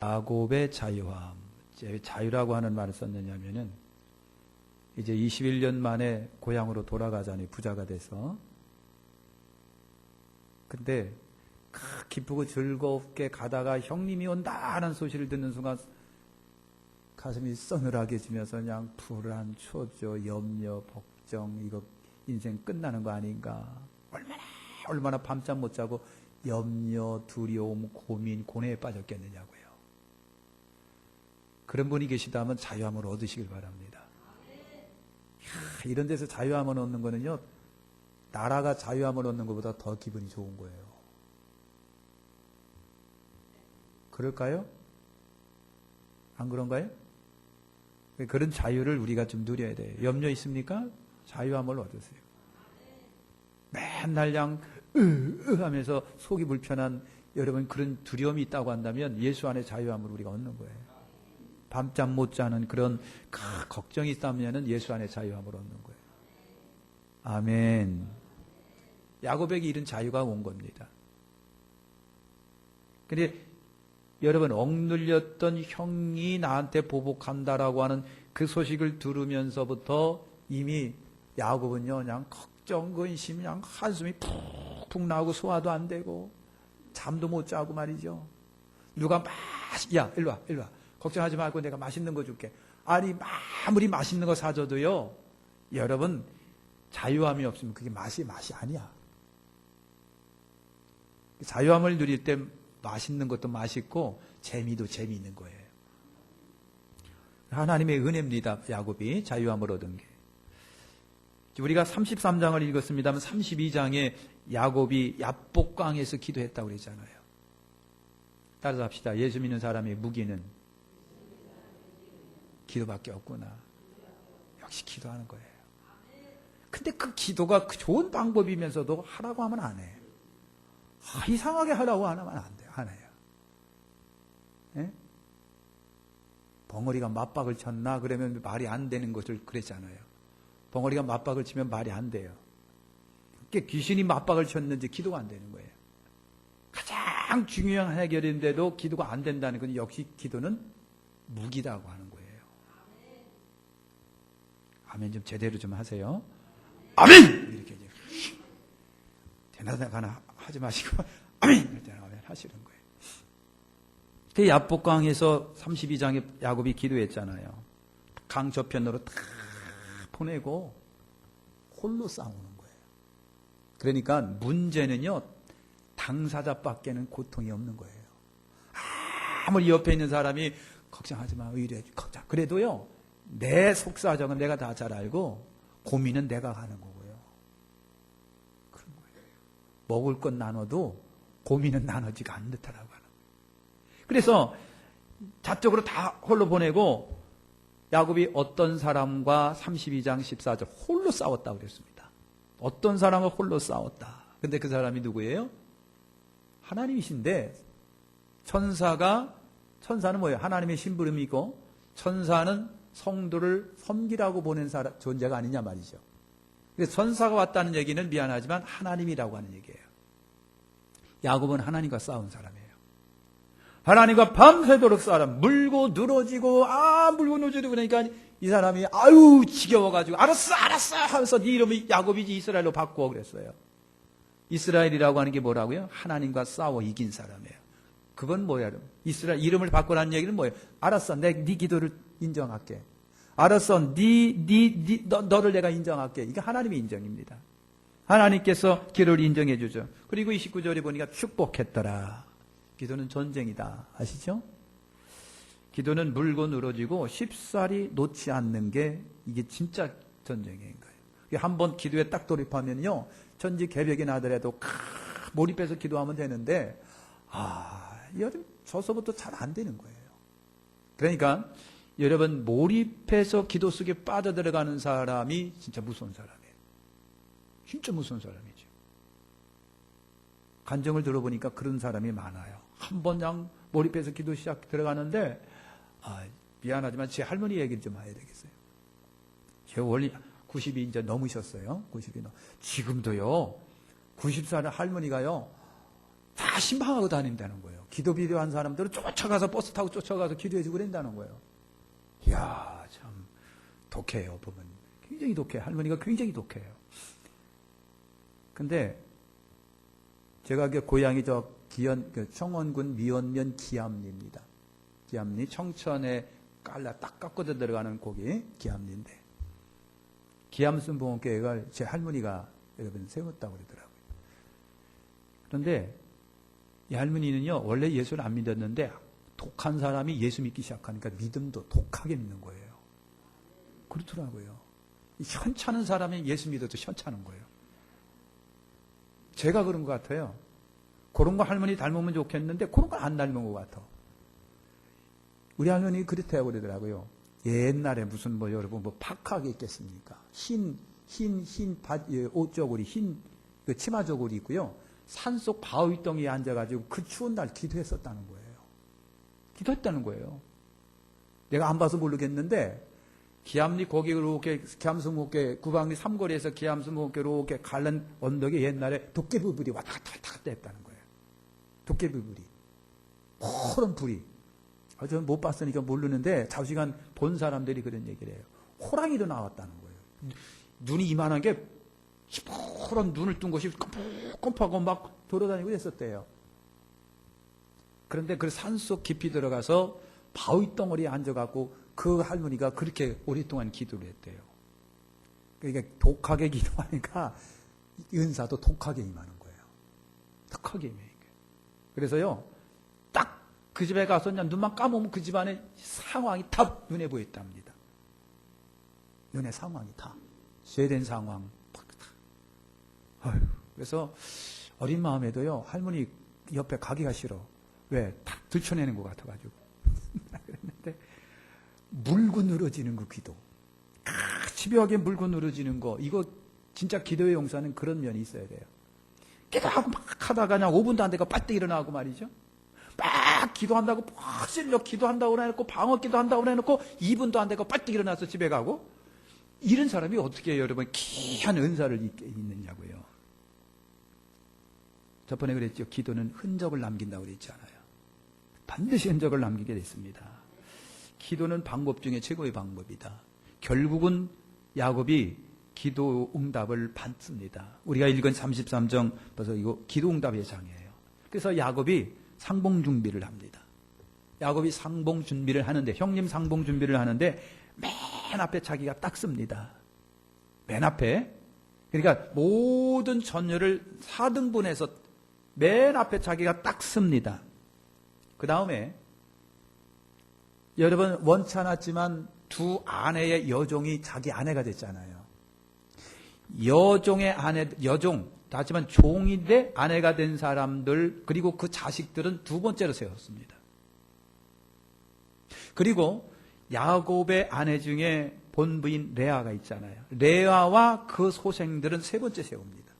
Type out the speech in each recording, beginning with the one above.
야곱의 자유함. 자유라고 하는 말을 썼느냐면은 이제 21년 만에 고향으로 돌아가자니 부자가 돼서. 근데 기쁘고 즐겁게 가다가 형님이 온다 하는 소식을 듣는 순간 가슴이 서늘하게지면서 그냥 불안, 초조, 염려, 걱정, 이거 인생 끝나는 거 아닌가. 얼마나 밤잠 못 자고 염려, 두려움, 고민, 고뇌에 빠졌겠느냐고요. 그런 분이 계시다면 자유함을 얻으시길 바랍니다. 이런 데서 자유함을 얻는 거는요, 나라가 자유함을 얻는 것보다 더 기분이 좋은 거예요. 그럴까요? 안 그런가요? 그런 자유를 우리가 좀 누려야 돼요. 염려 있습니까? 자유함을 얻으세요. 맨날 그냥 하면서 속이 불편한 여러분 그런 두려움이 있다고 한다면 예수 안에 자유함을 우리가 얻는 거예요. 밤잠 못 자는 그런 걱정이 있다면 예수 안에 자유함을 얻는 거예요. 아멘. 야곱에게 이런 자유가 온 겁니다. 근데 여러분, 억눌렸던 형이 나한테 보복한다라고 하는 그 소식을 들으면서부터 이미 야곱은요, 그냥 걱정, 근심, 그냥 한숨이 푹푹 나오고 소화도 안 되고 잠도 못 자고 말이죠. 누가 야, 일로 와. 걱정하지 말고 내가 맛있는 거 줄게. 아니, 아무리 맛있는 거 사줘도요, 여러분, 자유함이 없으면 그게 맛이 아니야. 자유함을 누릴 때 맛있는 것도 맛있고 재미도 재미있는 거예요. 하나님의 은혜입니다. 야곱이 자유함을 얻은 게. 우리가 33장을 읽었습니다만 32장에 야곱이 야복강에서 기도했다고 그러잖아요. 따라서 합시다. 예수 믿는 사람의 무기는 기도밖에 없구나. 역시 기도하는 거예요. 근데 그 기도가 좋은 방법이면서도 하라고 하면 안 해. 이상하게 하라고 하면 안 돼요. 안 해요. 예? 벙어리가 맞박을 쳤나? 그러면 말이 안 되는 것을 그랬잖아요. 벙어리가 맞박을 치면 말이 안 돼요. 귀신이 맞박을 쳤는지 기도가 안 되는 거예요. 가장 중요한 해결인데도 기도가 안 된다는 건 역시 기도는 무기라고 하는 거예요. 아멘 좀 제대로 좀 하세요. 아멘! 이렇게 이제 대나다가나 하지 마시고 아멘! 이럴 때는 아멘 하시는 거예요. 그 야복강에서 32장에 야곱이 기도했잖아요. 강 저편으로 다 보내고 홀로 싸우는 거예요. 그러니까 문제는요, 당사자밖에는 고통이 없는 거예요. 아무리 옆에 있는 사람이 걱정하지 마, 의뢰해 줘. 걱정. 그래도요, 내 속사정은 내가 다 잘 알고 고민은 내가 하는 거고요. 그런 거예요. 먹을 건 나눠도 고민은 나눠지가 않는다라고 하는 거예요. 그래서 자적으로 다 홀로 보내고 야곱이 어떤 사람과 32장 14절 홀로 싸웠다고 그랬습니다. 어떤 사람과 홀로 싸웠다. 근데 그 사람이 누구예요? 하나님이신데 천사는 뭐예요? 하나님의 심부름이고 천사는 성도를 섬기라고 보낸 존재가 아니냐 말이죠. 그래서 천사가 왔다는 얘기는 미안하지만 하나님이라고 하는 얘기예요. 야곱은 하나님과 싸운 사람이에요. 하나님과 밤새도록 싸워. 물고 늘어지고 물고 늘어지고 그러니까 이 사람이 지겨워가지고 알았어 하면서 네 이름이 야곱이지 이스라엘로 바꾸어 그랬어요. 이스라엘이라고 하는 게 뭐라고요? 하나님과 싸워 이긴 사람이에요. 그건 뭐야? 이스라엘 이름을 바꾸라는 얘기는 뭐예요? 알았어, 네 기도를 인정할게. 알았어, 너를 내가 인정할게. 이게 하나님의 인정입니다. 하나님께서 기도를 인정해 주죠. 그리고 29절에 보니까 축복했더라. 기도는 전쟁이다. 아시죠? 기도는 물고 늘어지고 쉽사리 놓지 않는 게 이게 진짜 전쟁인 거예요. 한번 기도에 딱 돌입하면요, 천지 개벽이 나더라도 몰입해서 기도하면 되는데 여러분 저서부터 잘 안 되는 거예요. 그러니까 여러분 몰입해서 기도 속에 빠져들어가는 사람이 진짜 무서운 사람이에요. 진짜 무서운 사람이죠. 간증을 들어보니까 그런 사람이 많아요. 한번 그냥 몰입해서 기도 시작 들어가는데 미안하지만 제 할머니 얘기를 좀 해야 되겠어요. 제 원래 90이 이제 넘으셨어요. 90이 지금도요 90살 할머니가요 다 신방하고 다닌다는 거예요. 기도 필요한 사람들은 쫓아가서 버스 타고 쫓아가서 기도해주고 그런다는 거예요. 이야, 참 독해요, 부모님. 굉장히 독해요. 할머니가 굉장히 독해요. 근데 제가 고향이 청원군 미원면 기암리입니다. 기암리 청천에 깔라 딱 깎고도 들어가는 고기 기암리인데 기암순복음교회가 제 할머니가 여러분 세웠다고 그러더라고요. 그런데 이 할머니는요 원래 예수를 안 믿었는데 독한 사람이 예수 믿기 시작하니까 믿음도 독하게 믿는 거예요. 그렇더라고요. 현찮은 사람이 예수 믿어도 현찮은 거예요. 제가 그런 것 같아요. 그런 거 할머니 닮으면 좋겠는데 그런 거 안 닮은 것 같아. 우리 할머니 그렇다고 그러더라고요. 옛날에 무슨 여러분 팍하게 있겠습니까? 흰 옷 저고리, 흰 치마 저고리 있고요. 산속 바위덩이에 앉아가지고 그 추운 날 기도했었다는 거예요. 기도했다는 거예요. 내가 안 봐서 모르겠는데 기암리 거기 이렇게 기암수목계 구방리 삼거리에서 기암수목계로 이렇게 갈른 언덕에 옛날에 도깨비불이 왔다 갔다 했다는 거예요. 도깨비불이 푸른 불이. 저는 못 봤으니까 모르는데 자주시간 본 사람들이 그런 얘기를 해요. 호랑이도 나왔다는 거예요. 눈이 이만한 게 시퍼런 눈을 뜬 것이 껌껌하고 막 돌아다니고 했었대요. 그런데 그 산속 깊이 들어가서 바위 덩어리에 앉아갖고 그 할머니가 그렇게 오랫동안 기도를 했대요. 그러니까 독하게 기도하니까 은사도 독하게 임하는 거예요. 독하게 임해요. 그래서요, 딱 그 집에 가서 그냥 눈만 감으면 그 집안의 상황이 다 눈에 보였답니다. 눈에 상황이 다. 죄된 상황. 그래서 어린 마음에도요, 할머니 옆에 가기가 싫어. 왜? 다 들춰내는 것 같아가지고. 그랬는데, 물고 늘어지는 그 기도. 집요하게 물고 늘어지는 거. 이거 진짜 기도의 용사는 그런 면이 있어야 돼요. 기도하고 막 하다가 그냥 5분도 안 되고 빠뜨 일어나고 말이죠. 막 기도한다고 막 실려 기도한다고 해놓고 방어 기도한다고 해놓고 2분도 안 되고 빠뜨 일어나서 집에 가고 이런 사람이 어떻게 여러분 귀한 은사를 있느냐고요. 저번에 그랬죠. 기도는 흔적을 남긴다고 그랬잖아요. 반드시 흔적을 남기게 됐습니다. 기도는 방법 중에 최고의 방법이다. 결국은 야곱이 기도 응답을 받습니다. 우리가 읽은 33장 벌써 이거 기도 응답의 장이에요. 그래서 야곱이 상봉 준비를 합니다. 야곱이 상봉 준비를 하는데 형님 상봉 준비를 하는데 맨 앞에 자기가 딱 씁니다. 맨 앞에. 그러니까 모든 전열을 4등분해서 맨 앞에 자기가 딱 씁니다. 그 다음에 여러분 원치 않았지만 두 아내의 여종이 자기 아내가 됐잖아요. 여종의 아내, 여종, 하지만 종인데 아내가 된 사람들, 그리고 그 자식들은 두 번째로 세웠습니다. 그리고 야곱의 아내 중에 본부인 레아가 있잖아요. 레아와 그 소생들은 세 번째 세웁니다.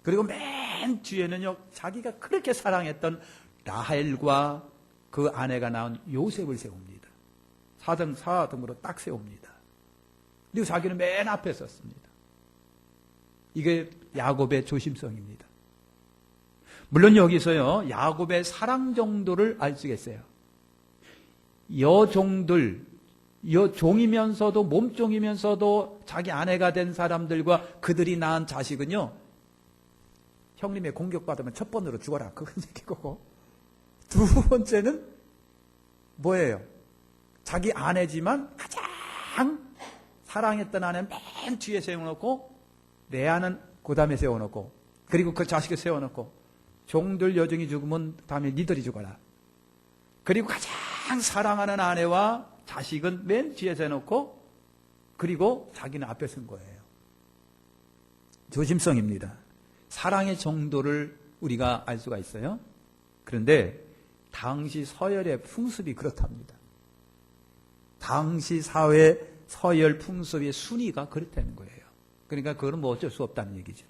그리고 맨 뒤에는요, 자기가 그렇게 사랑했던 라헬과 그 아내가 낳은 요셉을 세웁니다. 4등으로 딱 세웁니다. 그리고 자기는 맨 앞에 섰습니다. 이게 야곱의 조심성입니다. 물론 여기서요, 야곱의 사랑 정도를 알 수 있어요. 여종들, 여종이면서도 몸종이면서도 자기 아내가 된 사람들과 그들이 낳은 자식은요, 형님의 공격받으면 첫 번으로 죽어라. 그건 얘기고. 두 번째는 뭐예요? 자기 아내지만 가장 사랑했던 아내 맨 뒤에 세워놓고 레아는 그 다음에 세워놓고 그리고 그 자식을 세워놓고 종들 여종이 죽으면 다음에 니들이 죽어라. 그리고 가장 사랑하는 아내와 자식은 맨 뒤에 세워놓고 그리고 자기는 앞에 쓴 거예요. 조심성입니다. 사랑의 정도를 우리가 알 수가 있어요. 그런데 당시 서열의 풍습이 그렇답니다. 당시 사회 서열 풍습의 순위가 그렇다는 거예요. 그러니까 그건 뭐 어쩔 수 없다는 얘기죠.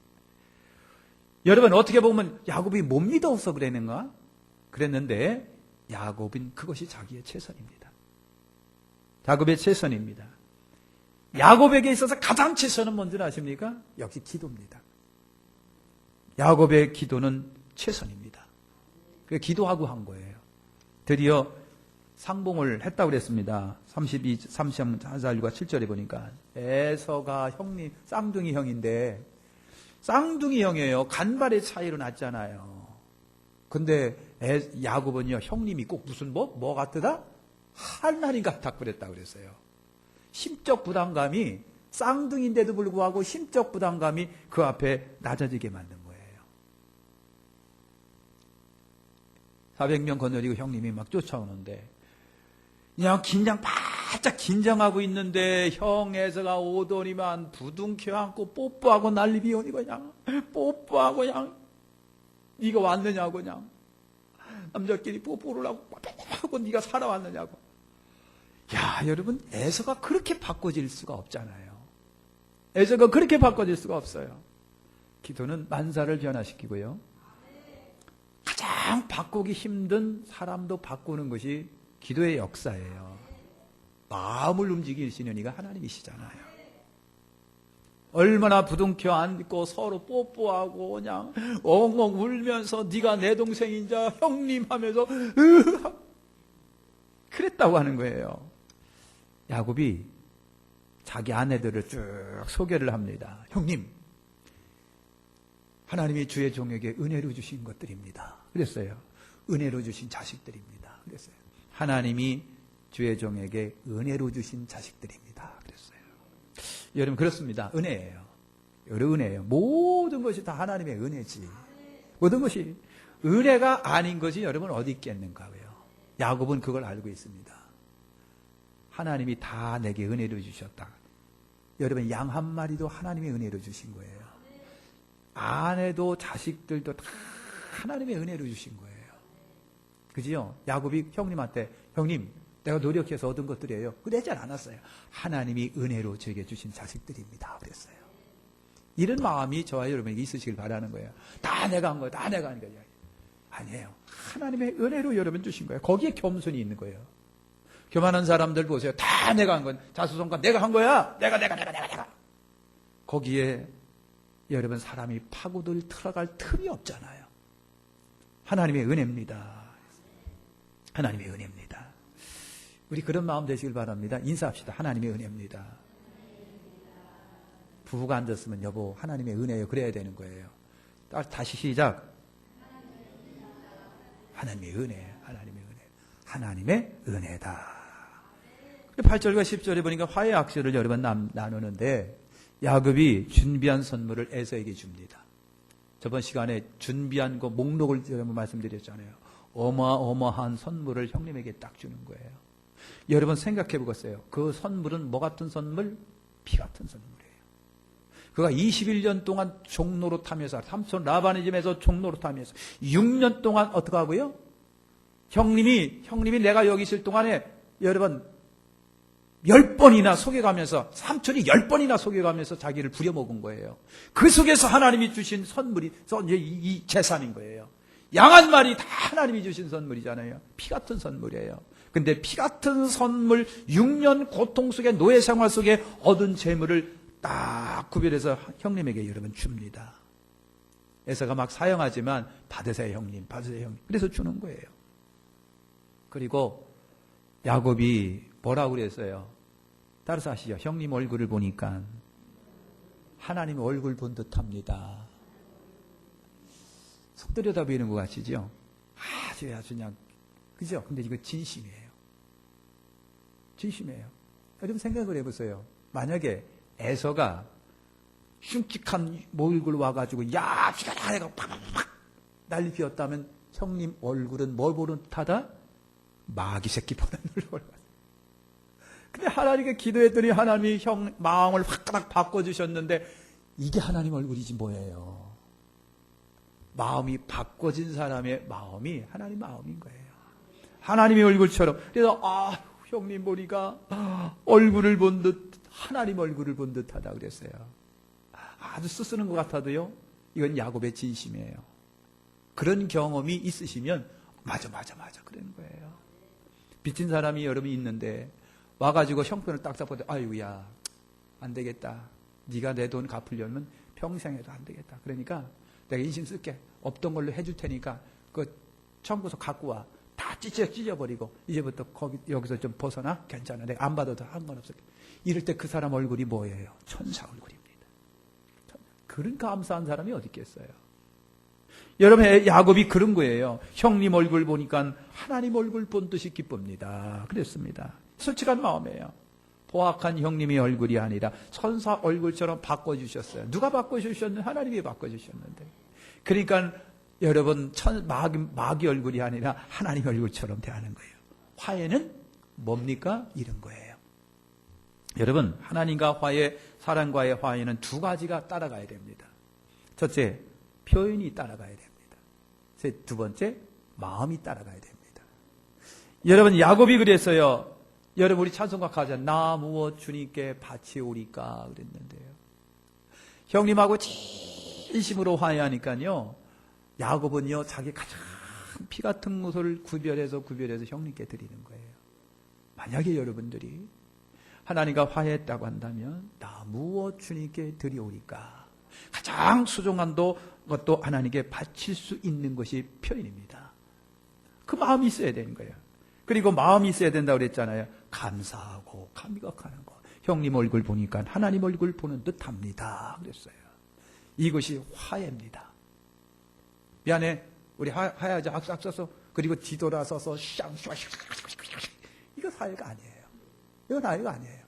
여러분 어떻게 보면 야곱이 못 믿어서 그랬는가? 그랬는데 야곱은 그것이 자기의 최선입니다. 야곱의 최선입니다. 야곱에게 있어서 가장 최선은 뭔지 아십니까? 역시 기도입니다. 야곱의 기도는 최선입니다. 그래서 기도하고 한 거예요. 드디어 상봉을 했다고 그랬습니다. 34절과 7절에 보니까 에서가 형님, 쌍둥이 형인데 쌍둥이 형이에요. 간발의 차이로 났잖아요. 근데 야곱은요, 형님이 꼭 무슨 뭐 같으다? 하나님 같다 그랬다고 그랬어요. 심적 부담감이 쌍둥이인데도 불구하고 심적 부담감이 그 앞에 낮아지게 만든 거예요. 400명 거느리고 형님이 막 쫓아오는데 그냥 바짝 긴장하고 있는데 형 에서가 오더니만 부둥켜 안고 뽀뽀하고 난리 비우니 그냥 뽀뽀하고 그냥 네가 왔느냐고 그냥 남자끼리 뽀뽀를 하고 네가 살아왔느냐고. 야, 여러분, 에서가 그렇게 바꿔질 수가 없잖아요. 에서가 그렇게 바꿔질 수가 없어요. 기도는 만사를 변화시키고요. 가장 바꾸기 힘든 사람도 바꾸는 것이 기도의 역사예요. 마음을 움직이시는 이가 하나님이시잖아요. 얼마나 부둥켜 안고 서로 뽀뽀하고 그냥 엉엉 울면서 네가 내 동생인자 형님 하면서 그랬다고 하는 거예요. 야곱이 자기 아내들을 쭉 소개를 합니다. 형님, 하나님이 주의 종에게 은혜로 주신 것들입니다. 그랬어요. 은혜로 주신 자식들입니다. 그랬어요. 하나님이 주의 종에게 은혜로 주신 자식들입니다. 그랬어요. 여러분, 그렇습니다. 은혜예요. 여러 은혜예요. 모든 것이 다 하나님의 은혜지. 모든 것이 은혜가 아닌 것이 여러분 어디 있겠는가요? 야곱은 그걸 알고 있습니다. 하나님이 다 내게 은혜로 주셨다. 여러분, 양 한 마리도 하나님의 은혜로 주신 거예요. 아내도 자식들도 다 하나님의 은혜로 주신 거예요. 그지요? 야곱이 형님한테 형님, 내가 노력해서 얻은 것들이에요. 그러지 않았어요. 하나님이 은혜로 저에게 주신 자식들입니다. 그랬어요. 이런 마음이 저와 여러분에게 있으시길 바라는 거예요. 다 내가 한 거예요. 다 내가 한 거예요. 아니에요. 하나님의 은혜로 여러분 주신 거예요. 거기에 겸손이 있는 거예요. 교만한 사람들 보세요. 다 내가 한 건 자수성가 내가 한 거야. 내가. 거기에 여러분 사람이 파고들 들어갈 틈이 없잖아요. 하나님의 은혜입니다. 하나님의 은혜입니다. 우리 그런 마음 되시길 바랍니다. 인사합시다. 하나님의 은혜입니다. 부부가 앉았으면 여보 하나님의 은혜요. 그래야 되는 거예요. 다시 시작. 하나님의 은혜. 하나님의 은혜. 하나님의 은혜다. 8절과 10절에 보니까 화해 악수를 여러 번 나누는데 야곱이 준비한 선물을 에서에게 줍니다. 저번 시간에 준비한 거 목록을 여러분 말씀드렸잖아요. 어마어마한 선물을 형님에게 딱 주는 거예요. 여러분 생각해 보겠어요. 그 선물은 뭐 같은 선물? 피 같은 선물이에요. 그가 21년 동안 종로로 타면서 삼손 라반의 집에서 종로로 타면서 6년 동안 어떻게 하고요? 형님이 내가 여기 있을 동안에 여러분 10번이나 속여가면서 삼촌이 10번이나 속여가면서 자기를 부려먹은 거예요. 그 속에서 하나님이 주신 선물이 이 재산인 거예요. 양 한 마리 다 하나님이 주신 선물이잖아요. 피 같은 선물이에요. 근데 피 같은 선물 6년 고통 속에 노예 생활 속에 얻은 재물을 딱 구별해서 형님에게 여러분 줍니다. 에서가 막 사용하지만 받으세요 형님, 받으세요 형님. 그래서 주는 거예요. 그리고 야곱이 뭐라고 그랬어요? 따라서 하시죠. 형님 얼굴을 보니까 하나님 얼굴 본 듯합니다. 속 들여다 보이는 것 같이죠? 아주 그냥 그죠? 근데 이거 진심이에요. 진심이에요. 여러분 생각을 해보세요. 만약에 에서가 흉측한 얼굴 와가지고 야 죽여라 해가 팍팍팍 난리 피웠다면 형님 얼굴은 뭘 보는 듯하다? 마귀 새끼 보는 얼굴. 근데 하나님께 기도했더니 하나님이 형 마음을 확 바꿔주셨는데 이게 하나님 얼굴이지 뭐예요. 마음이 바꿔진 사람의 마음이 하나님 마음인 거예요. 하나님의 얼굴처럼. 그래서 형님 보니까 얼굴을 본 듯 하나님 얼굴을 본 듯하다 그랬어요. 아주 쓰쓰는 것 같아도요. 이건 야곱의 진심이에요. 그런 경험이 있으시면 맞아 그러는 거예요. 빚진 사람이 여러분이 있는데 와가지고 형편을 딱 잡고 아이고야 안 되겠다. 네가 내 돈 갚으려면 평생 해도 안 되겠다. 그러니까 내가 인심 쓸게. 없던 걸로 해줄 테니까 그 청구서 갖고 와. 다 찢어버리고 이제부터 여기서 좀 벗어나? 괜찮아. 내가 안 받아도 상관없어. 이럴 때 그 사람 얼굴이 뭐예요? 천사 얼굴입니다. 그런 감사한 사람이 어디 있겠어요? 여러분, 야곱이 그런 거예요. 형님 얼굴 보니까 하나님 얼굴 본 듯이 기쁩니다. 그랬습니다. 솔직한 마음이에요. 포악한 형님의 얼굴이 아니라 천사 얼굴처럼 바꿔주셨어요. 누가 바꿔주셨는데? 하나님이 바꿔주셨는데. 그러니까 여러분, 마귀 얼굴이 아니라 하나님 얼굴처럼 대하는 거예요. 화해는 뭡니까? 이런 거예요. 여러분, 하나님과 화해, 사람과의 화해는 두 가지가 따라가야 됩니다. 첫째, 표현이 따라가야 됩니다. 두 번째, 마음이 따라가야 됩니다. 여러분, 야곱이 그랬어요. 여러분, 우리 찬송가 가자. 나 무엇 주님께 바치오리까 그랬는데요. 형님하고 진심으로 화해하니까요, 야곱은요, 자기 가장 피 같은 것을 구별해서 형님께 드리는 거예요. 만약에 여러분들이 하나님과 화해했다고 한다면 나 무엇 주님께 드리오리까? 가장 소중한 것도 하나님께 바칠 수 있는 것이 표현입니다. 그 마음이 있어야 되는 거예요. 그리고 마음이 있어야 된다고 그랬잖아요. 감사하고 감격하는 거. 형님 얼굴 보니까 하나님 얼굴 보는 듯합니다. 그랬어요. 이것이 화해입니다. 미안해. 우리 화해하자. 악수 써서 그리고 뒤돌아서서 이거 화해가 아니에요. 이건 화해가 아니에요.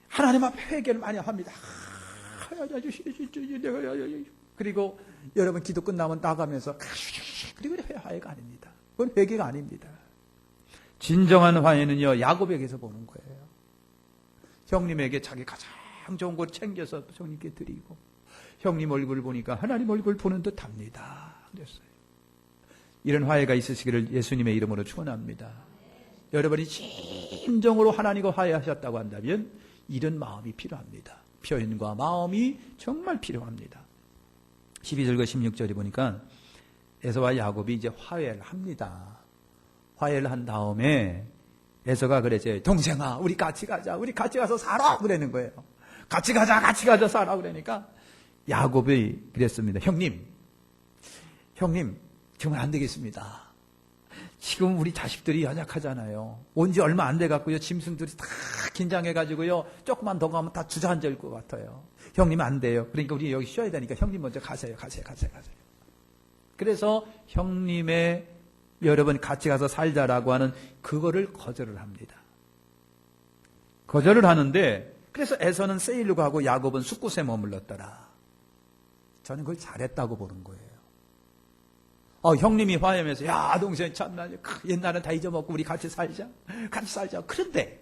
하나님 앞에 회개를 많이 합니다. 그리고 여러분 기도 끝나면 나가면서 그리고 화해가 아닙니다. 그건 회개가 아닙니다. 진정한 화해는요, 야곱에게서 보는 거예요. 형님에게 자기 가장 좋은 걸 챙겨서 형님께 드리고, 형님 얼굴 보니까 하나님 얼굴 보는 듯 합니다. 그랬어요. 이런 화해가 있으시기를 예수님의 이름으로 축원합니다. 여러분이 진정으로 하나님과 화해하셨다고 한다면 이런 마음이 필요합니다. 표현과 마음이 정말 필요합니다. 12절과 16절에 보니까 에서와 야곱이 이제 화해를 합니다. 화해를 한 다음에 에서가 그랬어요. 동생아, 우리 같이 가자. 우리 같이 가서 살아. 그러는 거예요. 같이 가자 살아. 그러니까 야곱이 그랬습니다. 형님, 정말 안 되겠습니다. 지금 우리 자식들이 연약하잖아요. 온 지 얼마 안 돼갖고요. 짐승들이 다 긴장해가지고요. 조금만 더 가면 다 주저앉을 것 같아요. 형님 안 돼요. 그러니까 우리 여기 쉬어야 되니까 형님 먼저 가세요. 그래서 형님의 여러분 같이 가서 살자라고 하는 그거를 거절을 합니다. 거절을 하는데 그래서 에서는 세일로 가고 야곱은 숫곳에 머물렀더라. 저는 그걸 잘했다고 보는 거예요. 형님이 화해하면서 야 동생 참나 옛날은 다 잊어먹고 우리 같이 살자. 그런데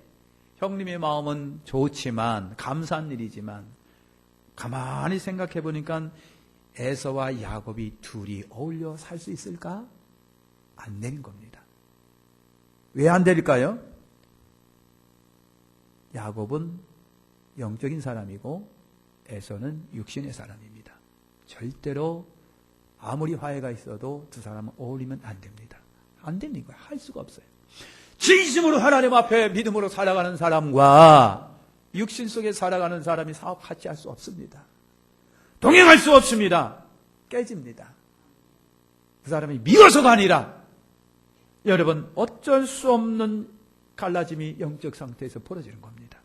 형님의 마음은 좋지만 감사한 일이지만 가만히 생각해 보니까 에서와 야곱이 둘이 어울려 살 수 있을까? 안 되는 겁니다. 왜 안 될까요? 야곱은 영적인 사람이고 에서는 육신의 사람입니다. 절대로 아무리 화해가 있어도 두 사람은 어울리면 안 됩니다. 안 되는 거예요. 할 수가 없어요. 진심으로 하나님 앞에 믿음으로 살아가는 사람과 육신 속에 살아가는 사람이 사업 같이 할 수 없습니다. 동행할 수 없습니다. 깨집니다. 그 사람이 미워서가 아니라 여러분 어쩔 수 없는 갈라짐이 영적 상태에서 벌어지는 겁니다.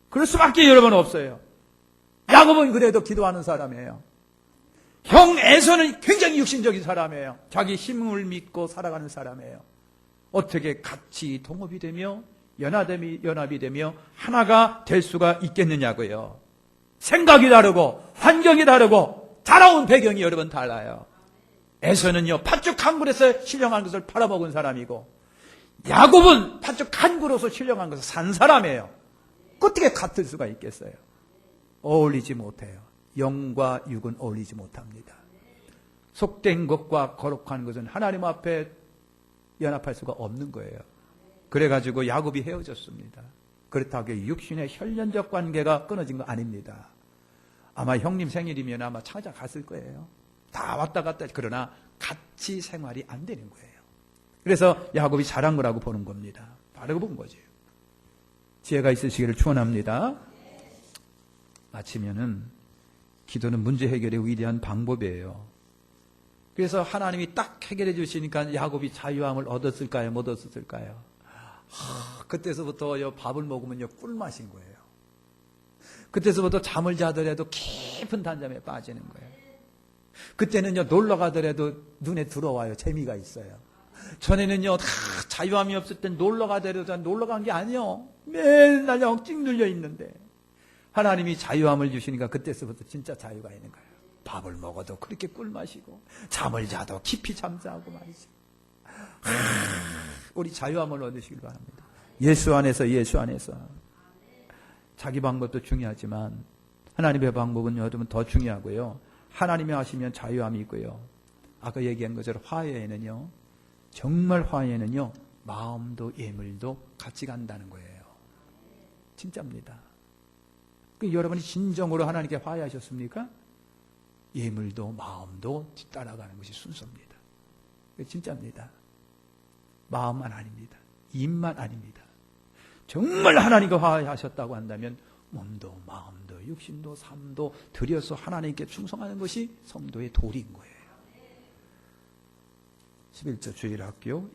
그럴 수밖에 여러분 없어요. 야곱은 그래도 기도하는 사람이에요. 형 에서는 굉장히 육신적인 사람이에요. 자기 힘을 믿고 살아가는 사람이에요. 어떻게 같이 동업이 되며 연합이 되며 하나가 될 수가 있겠느냐고요. 생각이 다르고 환경이 다르고 자라온 배경이 여러분 달라요. 에서는요 팥죽 한 그릇에 신령한 것을 팔아먹은 사람이고 야곱은 팥죽 한 그릇에 신령한 것을 산 사람이에요. 어떻게 같을 수가 있겠어요? 어울리지 못해요. 영과 육은 어울리지 못합니다. 속된 것과 거룩한 것은 하나님 앞에 연합할 수가 없는 거예요. 그래가지고 야곱이 헤어졌습니다. 그렇다고 육신의 혈연적 관계가 끊어진 거 아닙니다. 아마 형님 생일이면 아마 찾아갔을 거예요. 다 왔다 갔다. 그러나 같이 생활이 안 되는 거예요. 그래서 야곱이 잘한 거라고 보는 겁니다. 바르고 본 거죠. 지혜가 있으시기를 축원합니다. 마치면은 기도는 문제 해결의 위대한 방법이에요. 그래서 하나님이 딱 해결해 주시니까 야곱이 자유함을 얻었을까요? 못 얻었을까요? 그때서부터 밥을 먹으면요 꿀맛인 거예요. 그때서부터 잠을 자더라도 깊은 단잠에 빠지는 거예요. 그때는요 놀러 가더라도 눈에 들어와요. 재미가 있어요. 전에는요 자유함이 없을 땐 놀러 가더라도 놀러 간 게 아니요. 맨날 억찍 눌려 있는데 하나님이 자유함을 주시니까 그때서부터 진짜 자유가 있는 거예요. 밥을 먹어도 그렇게 꿀마시고 잠을 자도 깊이 잠자고 말이죠. 우리 자유함을 얻으시길 바랍니다. 예수 안에서 자기 방법도 중요하지만 하나님의 방법은 여러분 더 중요하고요. 하나님이 하시면 자유함이 있고요. 아까 얘기한 것처럼 화해에는요. 정말 화해에는요. 마음도 예물도 같이 간다는 거예요. 진짜입니다. 여러분이 진정으로 하나님께 화해하셨습니까? 예물도 마음도 따라가는 것이 순서입니다. 진짜입니다. 마음만 아닙니다. 입만 아닙니다. 정말 하나님과 화해하셨다고 한다면 몸도 마음도 육신도 삶도 들여서 하나님께 충성하는 것이 성도의 도리인 거예요. 11조 주일학교